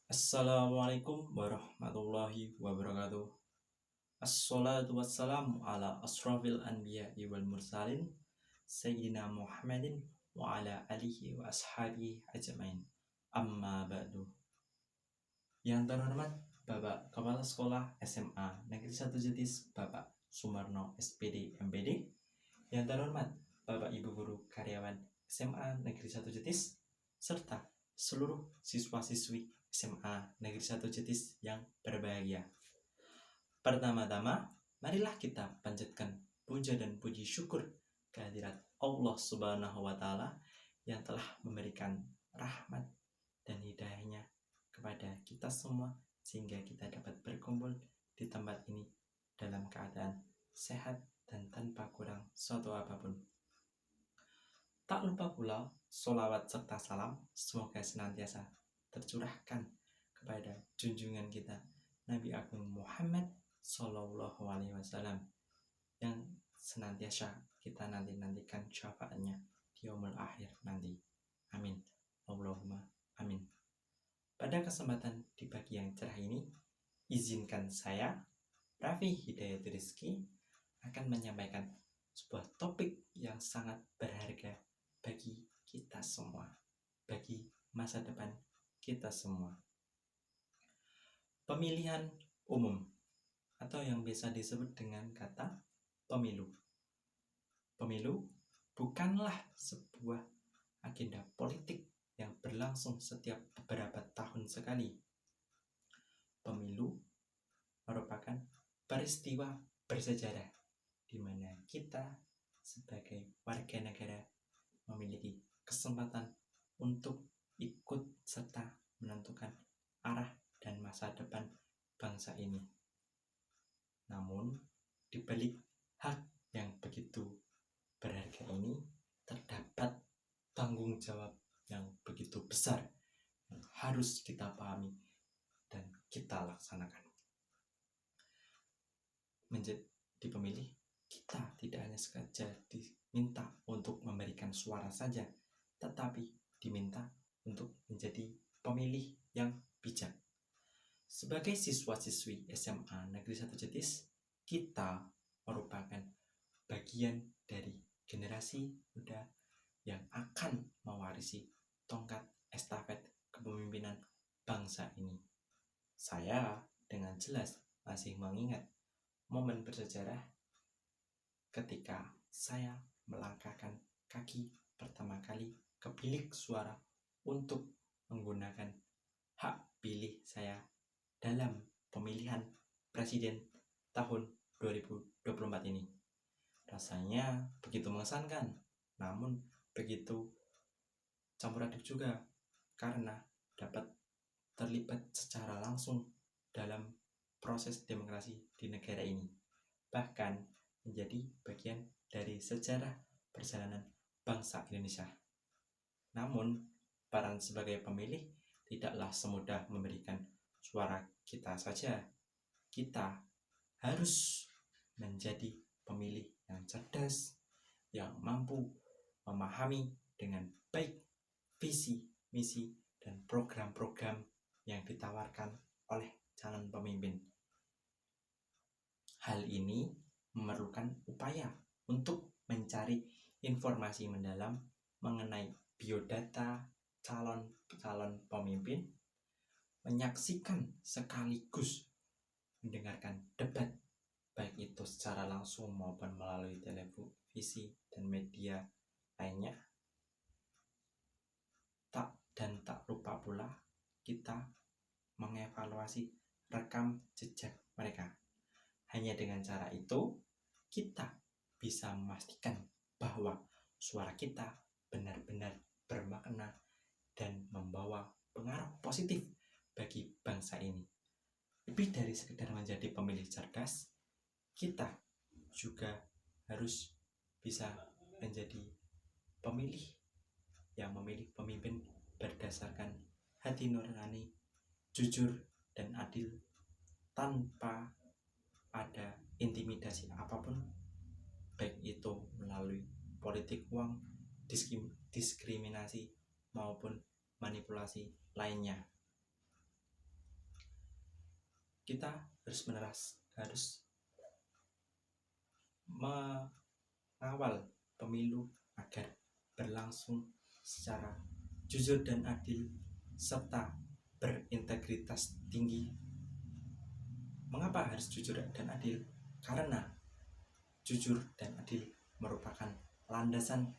Assalamualaikum warahmatullahi wabarakatuh. Assalatu wassalamu ala asrafil anbiya'i wal mursalin Sayyidina Muhammadin wa ala alihi wa ashabihi ajmain. Amma ba'du. Yang terhormat Bapak Kepala Sekolah SMA Negeri 1 Jetis Bapak Sumarno SPD MPD. Yang terhormat Bapak Ibu Guru Karyawan SMA Negeri 1 Jetis serta seluruh siswa-siswi SMA Negeri 1 Jetis yang berbahagia. Pertama-tama, marilah kita panjatkan puja dan puji syukur kehadirat Allah Subhanahu wa Ta'ala yang telah memberikan rahmat dan hidayahnya kepada kita semua sehingga kita dapat berkumpul di tempat ini dalam keadaan sehat dan tanpa kurang suatu apapun. Tak lupa pula sholawat serta salam semoga senantiasa tercurahkan kepada junjungan kita Nabi Agung Muhammad Sallallahu Alaihi Wasallam yang senantiasa kita nantikan syafaatnya di yaumul akhir nanti. Amin. Allahumma amin. Pada kesempatan di pagi yang cerah ini, izinkan saya, Raffi Hidayat Rizki, akan menyampaikan sebuah topik yang sangat berharga bagi kita semua, bagi masa depan kita semua. Pemilihan umum atau yang biasa disebut dengan kata pemilu. Pemilu bukanlah sebuah agenda politik yang berlangsung setiap beberapa tahun sekali. Pemilu merupakan peristiwa bersejarah di mana kita sebagai warga negara memiliki kesempatan untuk ikut serta menentukan arah dan masa depan bangsa ini. Namun, di balik hak yang begitu berharga ini terdapat tanggung jawab yang begitu besar yang harus kita pahami dan kita laksanakan. Menjadi pemilih, kita tidak hanya saja diminta untuk memberikan suara saja, tetapi diminta untuk menjadi pemilih yang bijak. Sebagai siswa-siswi SMA Negeri 1 Jetis, kita merupakan bagian dari generasi muda yang akan mewarisi tongkat estafet kepemimpinan bangsa ini. Saya dengan jelas masih mengingat momen bersejarah ketika saya melangkahkan kaki pertama kali ke bilik suara untuk menggunakan hak pilih saya dalam pemilihan presiden tahun 2024 ini. Rasanya begitu mengesankan, namun begitu campur aduk juga karena dapat terlibat secara langsung dalam proses demokrasi di negara ini, bahkan menjadi bagian dari sejarah perjalanan bangsa Indonesia. Namun, peran sebagai pemilih tidaklah semudah memberikan suara kita saja. Kita harus menjadi pemilih yang cerdas, yang mampu memahami dengan baik visi, misi, dan program-program yang ditawarkan oleh calon pemimpin. Hal ini memerlukan upaya untuk mencari informasi mendalam mengenai biodata calon pemimpin, menyaksikan sekaligus mendengarkan debat baik itu secara langsung maupun melalui televisi dan media lainnya. Tak lupa pula kita mengevaluasi rekam jejak mereka. Hanya dengan cara itu kita bisa memastikan bahwa suara kita benar-benar bermakna dan membawa pengaruh positif bagi bangsa ini. Lebih dari sekedar menjadi pemilih cerdas, kita juga harus bisa menjadi pemilih yang memilih pemimpin berdasarkan hati nurani, jujur dan adil, tanpa ada intimidasi apapun, baik itu melalui politik uang, diskriminasi maupun manipulasi lainnya. kita harus mengawal pemilu agar berlangsung secara jujur dan adil serta berintegritas tinggi. Mengapa harus jujur dan adil? Karena jujur dan adil merupakan landasan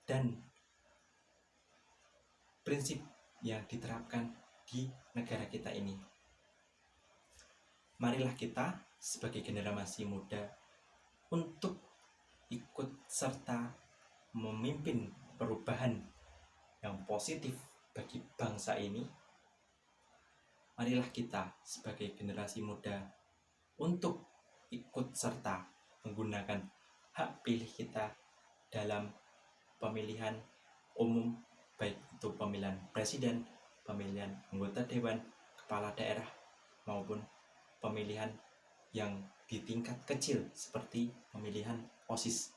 dan prinsip yang diterapkan di negara kita ini. Marilah kita sebagai generasi muda untuk ikut serta memimpin perubahan yang positif bagi bangsa ini. Marilah kita sebagai generasi muda untuk ikut serta menggunakan hak pilih kita dalam pemilihan umum, baik itu pemilihan presiden, pemilihan anggota dewan, kepala daerah, maupun pemilihan yang di tingkat kecil seperti pemilihan OSIS.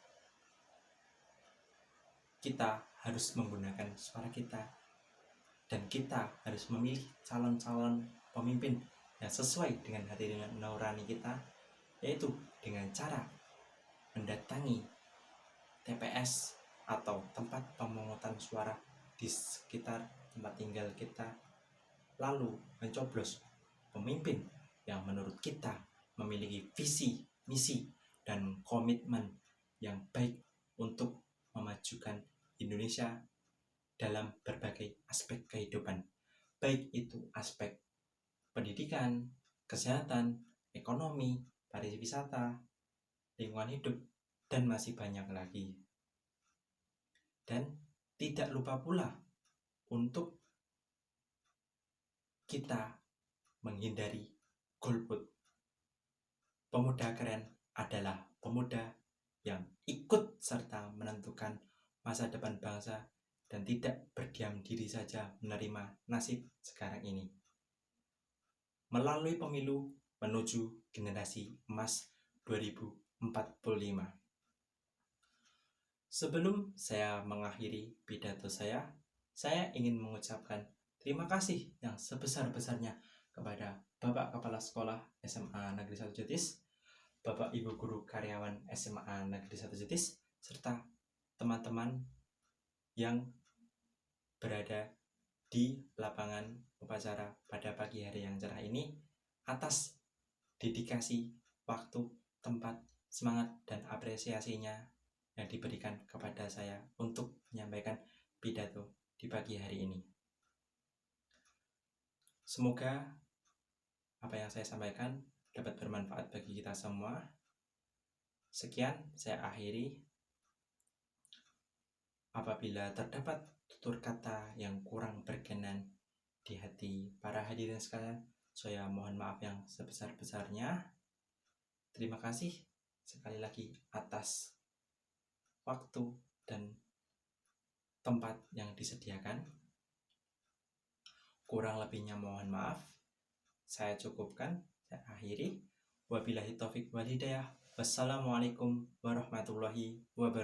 Kita harus menggunakan suara kita dan kita harus memilih calon-calon pemimpin yang sesuai dengan hati nurani kita, yaitu dengan cara mendatangi TPS atau tempat pemungutan suara di sekitar tempat tinggal kita, lalu mencoblos pemimpin yang menurut kita memiliki visi, misi, dan komitmen yang baik untuk memajukan Indonesia dalam berbagai aspek kehidupan, baik itu aspek pendidikan, kesehatan, ekonomi, pariwisata, lingkungan hidup, dan masih banyak lagi. Dan tidak lupa pula untuk kita menghindari golput. Pemuda keren adalah pemuda yang ikut serta menentukan masa depan bangsa dan tidak berdiam diri saja menerima nasib sekarang ini. Melalui pemilu menuju generasi emas 2045. Sebelum saya mengakhiri pidato saya ingin mengucapkan terima kasih yang sebesar-besarnya kepada Bapak Kepala Sekolah SMA Negeri 1 Jetis, Bapak Ibu Guru Karyawan SMA Negeri 1 Jetis, serta teman-teman yang berada di lapangan upacara pada pagi hari yang cerah ini atas dedikasi, waktu, tempat, semangat, dan apresiasinya yang diberikan kepada saya untuk menyampaikan pidato di pagi hari ini. Semoga apa yang saya sampaikan dapat bermanfaat bagi kita semua. Sekian, saya akhiri. Apabila terdapat tutur kata yang kurang berkenan di hati para hadirin sekalian, saya mohon maaf yang sebesar-besarnya. Terima kasih sekali lagi atas waktu dan tempat yang disediakan. Kurang lebihnya mohon maaf. Saya cukupkan, saya akhiri. Wabillahi taufik wal hidayah. Wassalamualaikum warahmatullahi wabarakatuh.